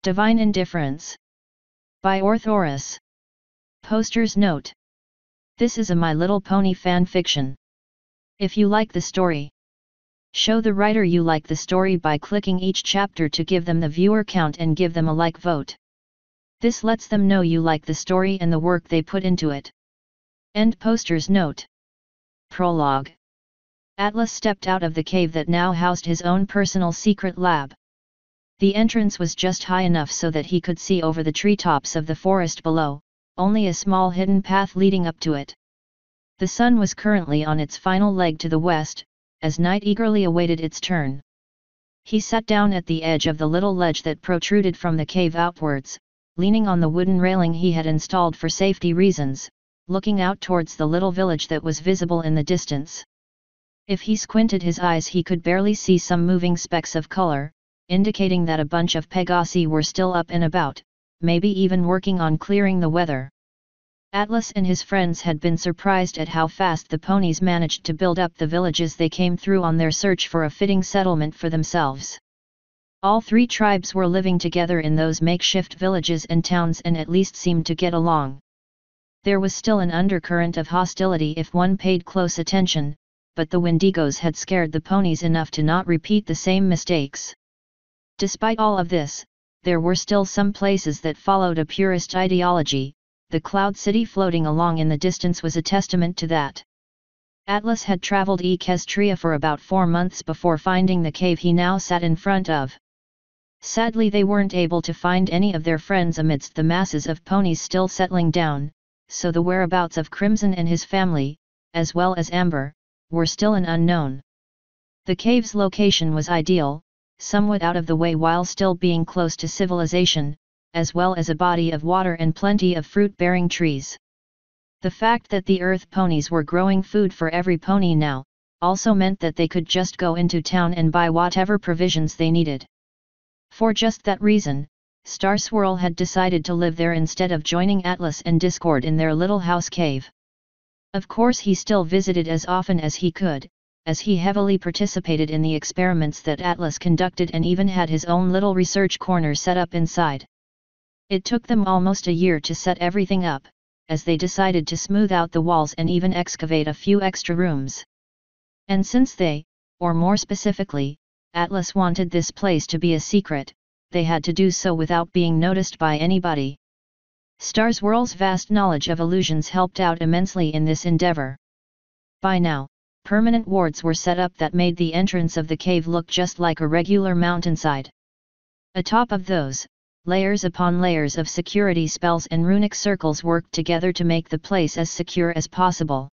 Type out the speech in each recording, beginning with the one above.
Divine Indifference. By Orthoris. Poster's note. This is a My Little Pony fan fiction. If you like the story, show the writer you like the story by clicking each chapter to give them the viewer count and give them a like vote. This lets them know you like the story and the work they put into it. End Poster's note. Prologue. Atlas stepped out of the cave that now housed his own personal secret lab. The entrance was just high enough so that he could see over the treetops of the forest below, only a small hidden path leading up to it. The sun was currently on its final leg to the west, as night eagerly awaited its turn. He sat down at the edge of the little ledge that protruded from the cave outwards, leaning on the wooden railing he had installed for safety reasons, looking out towards the little village that was visible in the distance. If he squinted his eyes he could barely see some moving specks of color, indicating that a bunch of Pegasi were still up and about, maybe even working on clearing the weather. Atlas and his friends had been surprised at how fast the ponies managed to build up the villages they came through on their search for a fitting settlement for themselves. All three tribes were living together in those makeshift villages and towns and at least seemed to get along. There was still an undercurrent of hostility if one paid close attention, but the Wendigos had scared the ponies enough to not repeat the same mistakes. Despite all of this, there were still some places that followed a purist ideology. The Cloud City floating along in the distance was a testament to that. Atlas had traveled Equestria for about 4 months before finding the cave he now sat in front of. Sadly they weren't able to find any of their friends amidst the masses of ponies still settling down, so the whereabouts of Crimson and his family, as well as Amber, were still an unknown. The cave's location was ideal, somewhat out of the way while still being close to civilization, as well as a body of water and plenty of fruit-bearing trees. The fact that the Earth ponies were growing food for every pony now, also meant that they could just go into town and buy whatever provisions they needed. For just that reason, Star Swirl had decided to live there instead of joining Atlas and Discord in their little house cave. Of course he still visited as often as he could, as he heavily participated in the experiments that Atlas conducted and even had his own little research corner set up inside. It took them almost a year to set everything up, as they decided to smooth out the walls and even excavate a few extra rooms. And since they, or more specifically, Atlas wanted this place to be a secret, they had to do so without being noticed by anybody. Star Swirl's vast knowledge of illusions helped out immensely in this endeavor. By now, permanent wards were set up that made the entrance of the cave look just like a regular mountainside. Atop of those, layers upon layers of security spells and runic circles worked together to make the place as secure as possible.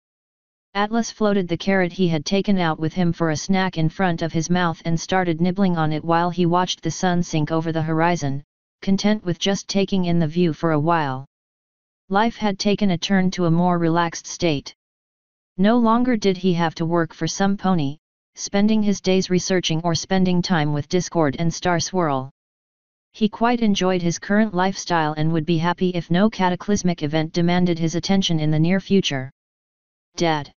Atlas floated the carrot he had taken out with him for a snack in front of his mouth and started nibbling on it while he watched the sun sink over the horizon, content with just taking in the view for a while. Life had taken a turn to a more relaxed state. No longer did he have to work for some pony, spending his days researching or spending time with Discord and Star Swirl. He quite enjoyed his current lifestyle and would be happy if no cataclysmic event demanded his attention in the near future. Dad!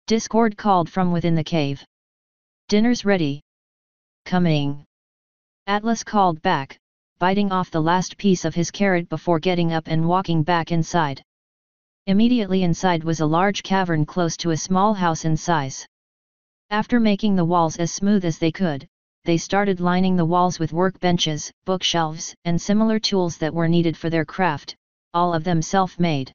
Discord called from within the cave. Dinner's ready. Coming. Atlas called back, biting off the last piece of his carrot before getting up and walking back inside. Immediately inside was a large cavern close to a small house in size. After making the walls as smooth as they could, they started lining the walls with workbenches, bookshelves, and similar tools that were needed for their craft, all of them self-made.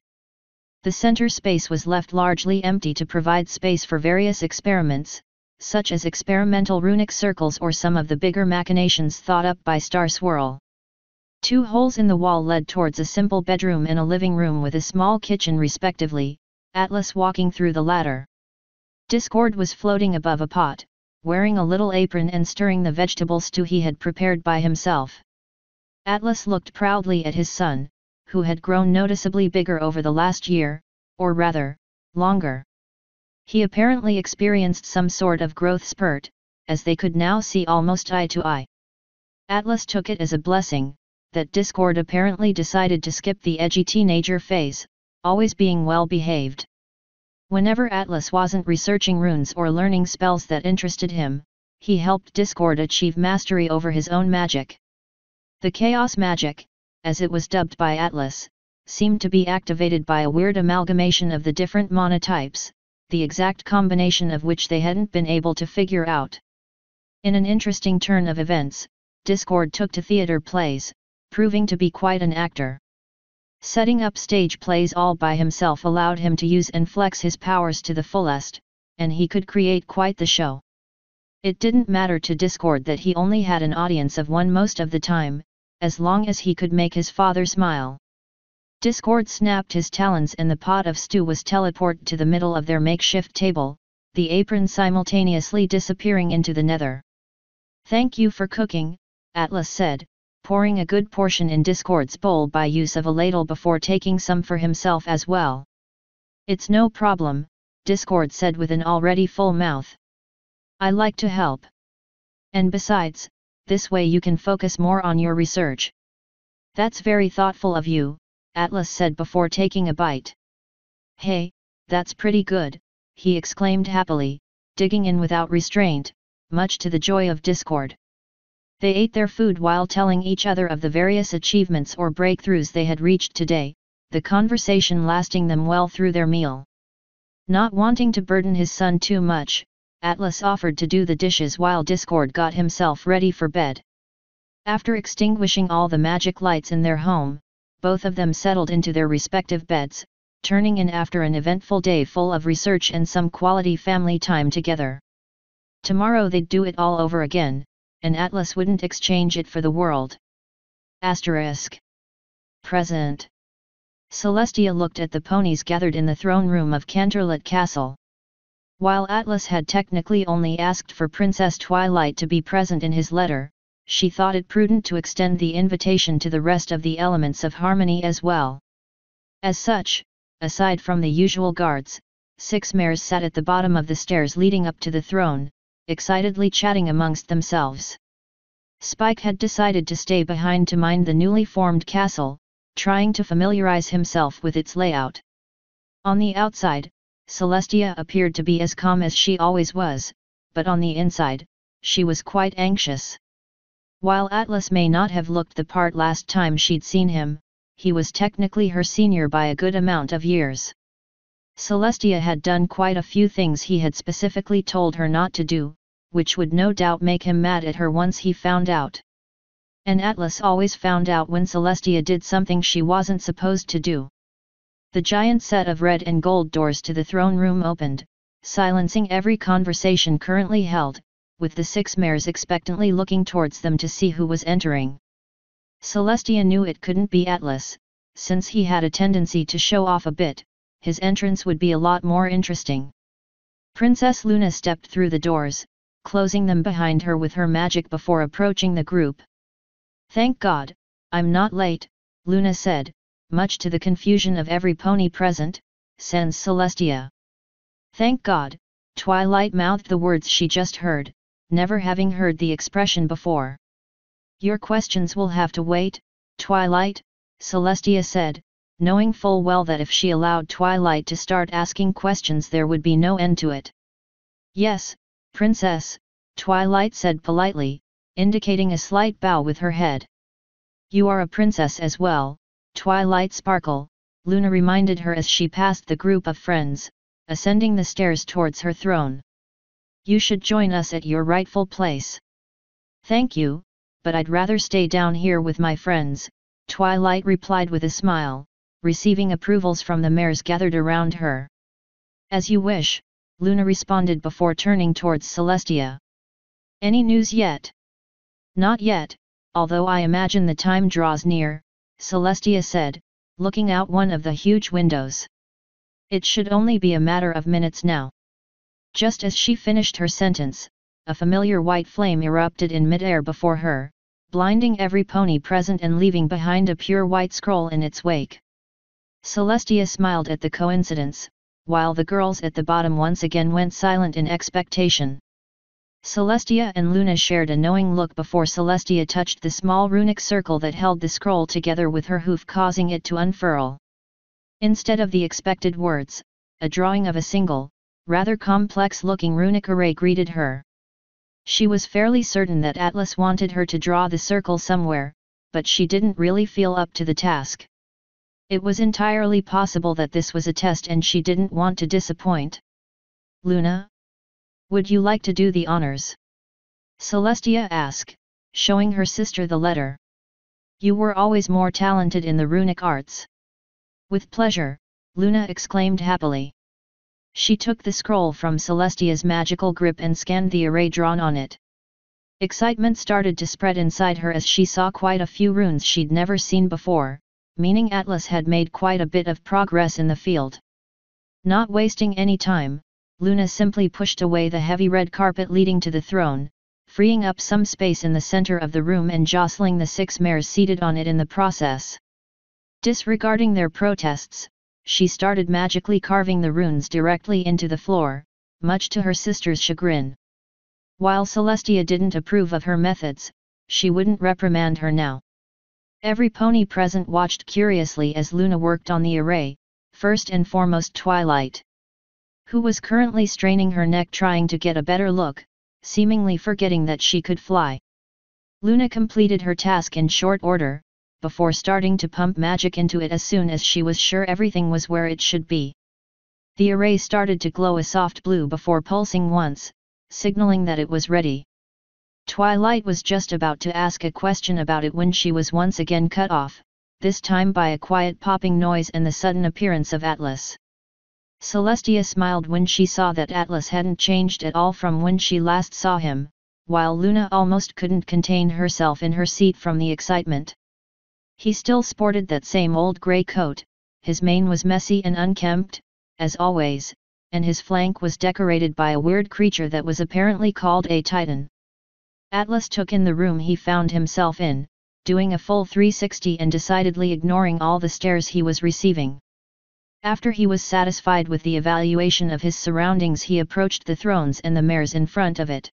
The center space was left largely empty to provide space for various experiments, such as experimental runic circles or some of the bigger machinations thought up by Star Swirl. 2 holes in the wall led towards a simple bedroom and a living room with a small kitchen respectively, Atlas walking through the latter. Discord was floating above a pot, wearing a little apron and stirring the vegetable stew he had prepared by himself. Atlas looked proudly at his son, who had grown noticeably bigger over the last year, or rather, longer. He apparently experienced some sort of growth spurt, as they could now see almost eye to eye. Atlas took it as a blessing that Discord apparently decided to skip the edgy teenager phase, always being well behaved. Whenever Atlas wasn't researching runes or learning spells that interested him, he helped Discord achieve mastery over his own magic. The chaos magic, as it was dubbed by Atlas, seemed to be activated by a weird amalgamation of the different monotypes, the exact combination of which they hadn't been able to figure out. In an interesting turn of events, Discord took to theater plays, proving to be quite an actor. Setting up stage plays all by himself allowed him to use and flex his powers to the fullest, and he could create quite the show. It didn't matter to Discord that he only had an audience of one most of the time, as long as he could make his father smile. Discord snapped his talons and the pot of stew was teleported to the middle of their makeshift table, the apron simultaneously disappearing into the nether. "Thank you for cooking," Atlas said, pouring a good portion in Discord's bowl by use of a ladle before taking some for himself as well. "It's no problem," Discord said with an already full mouth. "I like to help. And besides, this way you can focus more on your research." "That's very thoughtful of you," Atlas said before taking a bite. "Hey, that's pretty good," he exclaimed happily, digging in without restraint, much to the joy of Discord. They ate their food while telling each other of the various achievements or breakthroughs they had reached today, the conversation lasting them well through their meal. Not wanting to burden his son too much, Atlas offered to do the dishes while Discord got himself ready for bed. After extinguishing all the magic lights in their home, both of them settled into their respective beds, turning in after an eventful day full of research and some quality family time together. Tomorrow they'd do it all over again, and Atlas wouldn't exchange it for the world. Asterisk. Present. Celestia looked at the ponies gathered in the throne room of Canterlot Castle. While Atlas had technically only asked for Princess Twilight to be present in his letter, she thought it prudent to extend the invitation to the rest of the elements of harmony as well. As such, aside from the usual guards, 6 mares sat at the bottom of the stairs leading up to the throne, excitedly chatting amongst themselves. Spike had decided to stay behind to mind the newly formed castle, trying to familiarize himself with its layout. On the outside, Celestia appeared to be as calm as she always was, but on the inside, she was quite anxious. While Atlas may not have looked the part last time she'd seen him, he was technically her senior by a good amount of years. Celestia had done quite a few things he had specifically told her not to do, which would no doubt make him mad at her once he found out. And Atlas always found out when Celestia did something she wasn't supposed to do. The giant set of red and gold doors to the throne room opened, silencing every conversation currently held, with the 6 mares expectantly looking towards them to see who was entering. Celestia knew it couldn't be Atlas, since he had a tendency to show off a bit. His entrance would be a lot more interesting. Princess Luna stepped through the doors, closing them behind her with her magic before approaching the group. "Thank God, I'm not late," Luna said, much to the confusion of every pony present, sans Celestia. "Thank God," Twilight mouthed the words she just heard, never having heard the expression before. "Your questions will have to wait, Twilight," Celestia said, knowing full well that if she allowed Twilight to start asking questions there would be no end to it. "Yes, Princess," Twilight said politely, indicating a slight bow with her head. "You are a princess as well, Twilight Sparkle," Luna reminded her as she passed the group of friends, ascending the stairs towards her throne. "You should join us at your rightful place." "Thank you, but I'd rather stay down here with my friends," Twilight replied with a smile, receiving approvals from the mares gathered around her. "As you wish," Luna responded before turning towards Celestia. "Any news yet?" "Not yet, although I imagine the time draws near," Celestia said, looking out one of the huge windows. "It should only be a matter of minutes now." Just as she finished her sentence, a familiar white flame erupted in midair before her, blinding every pony present and leaving behind a pure white scroll in its wake. Celestia smiled at the coincidence, while the girls at the bottom once again went silent in expectation. Celestia and Luna shared a knowing look before Celestia touched the small runic circle that held the scroll together with her hoof, causing it to unfurl. Instead of the expected words, a drawing of a single, rather complex-looking runic array greeted her. She was fairly certain that Atlas wanted her to draw the circle somewhere, but she didn't really feel up to the task. It was entirely possible that this was a test and she didn't want to disappoint. "Luna? Would you like to do the honors?" Celestia asked, showing her sister the letter. "You were always more talented in the runic arts." "With pleasure," Luna exclaimed happily. She took the scroll from Celestia's magical grip and scanned the array drawn on it. Excitement started to spread inside her as she saw quite a few runes she'd never seen before, meaning Atlas had made quite a bit of progress in the field. Not wasting any time, Luna simply pushed away the heavy red carpet leading to the throne, freeing up some space in the center of the room and jostling the 6 mares seated on it in the process. Disregarding their protests, she started magically carving the runes directly into the floor, much to her sister's chagrin. While Celestia didn't approve of her methods, she wouldn't reprimand her now. Every pony present watched curiously as Luna worked on the array, first and foremost Twilight, who was currently straining her neck trying to get a better look, seemingly forgetting that she could fly. Luna completed her task in short order, before starting to pump magic into it as soon as she was sure everything was where it should be. The array started to glow a soft blue before pulsing once, signaling that it was ready. Twilight was just about to ask a question about it when she was once again cut off, this time by a quiet popping noise and the sudden appearance of Atlas. Celestia smiled when she saw that Atlas hadn't changed at all from when she last saw him, while Luna almost couldn't contain herself in her seat from the excitement. He still sported that same old grey coat, his mane was messy and unkempt, as always, and his flank was decorated by a weird creature that was apparently called a Titan. Atlas took in the room he found himself in, doing a full 360 and decidedly ignoring all the stares he was receiving. After he was satisfied with the evaluation of his surroundings, he approached the thrones and the mares in front of it.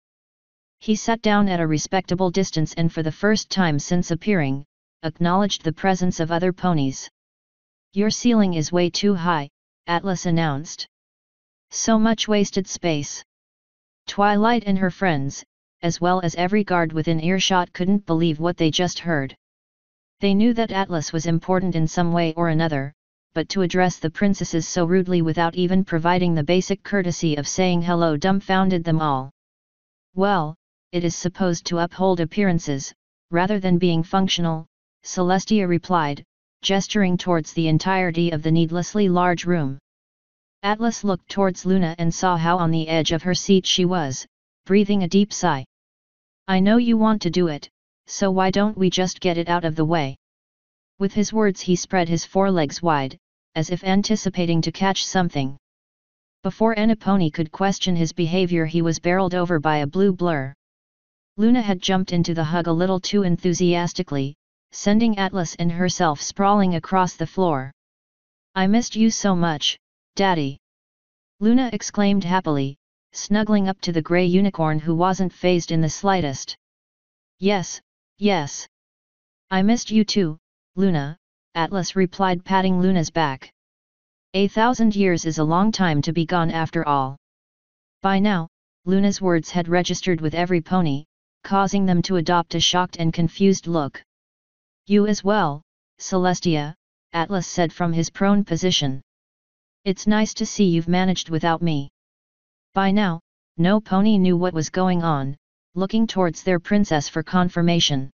He sat down at a respectable distance and for the first time since appearing, acknowledged the presence of other ponies. "Your ceiling is way too high," Atlas announced. "So much wasted space." Twilight and her friends, as well as every guard within earshot, couldn't believe what they just heard. They knew that Atlas was important in some way or another, but to address the princesses so rudely without even providing the basic courtesy of saying hello dumbfounded them all. "Well, it is supposed to uphold appearances, rather than being functional," Celestia replied, gesturing towards the entirety of the needlessly large room. Atlas looked towards Luna and saw how on the edge of her seat she was, breathing a deep sigh. "I know you want to do it, so why don't we just get it out of the way?" With his words he spread his forelegs wide, as if anticipating to catch something. Before any pony could question his behavior, he was barreled over by a blue blur. Luna had jumped into the hug a little too enthusiastically, sending Atlas and herself sprawling across the floor. "I missed you so much, Daddy!" Luna exclaimed happily, snuggling up to the grey unicorn who wasn't fazed in the slightest. Yes, yes. I missed you too, Luna," Atlas replied, patting Luna's back. 1,000 years is a long time to be gone after all. By now, Luna's words had registered with every pony, causing them to adopt a shocked and confused look. "You as well, Celestia," Atlas said from his prone position. "It's nice to see you've managed without me." By now, no pony knew what was going on, looking towards their princess for confirmation.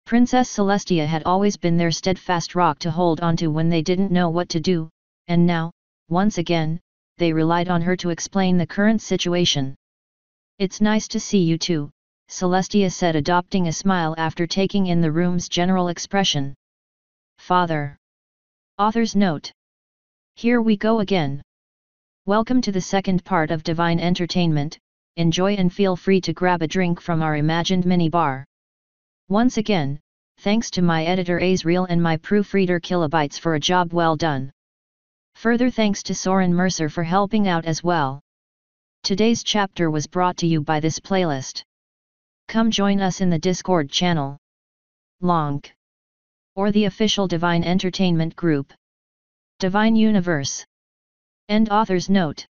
Princess Celestia had always been their steadfast rock to hold onto when they didn't know what to do, and now, once again, they relied on her to explain the current situation. "It's nice to see you too," Celestia said, adopting a smile after taking in the room's general expression. Father. Author's note. Here we go again. Welcome to the second part of Divine Entertainment. Enjoy and feel free to grab a drink from our imagined mini bar. Once again, thanks to my editor Azriel and my proofreader Kilobytes for a job well done. Further thanks to Soren Mercer for helping out as well. Today's chapter was brought to you by this playlist. Come join us in the Discord channel. Lonk. Or the official Divine Entertainment group. Divine Universe. End author's note.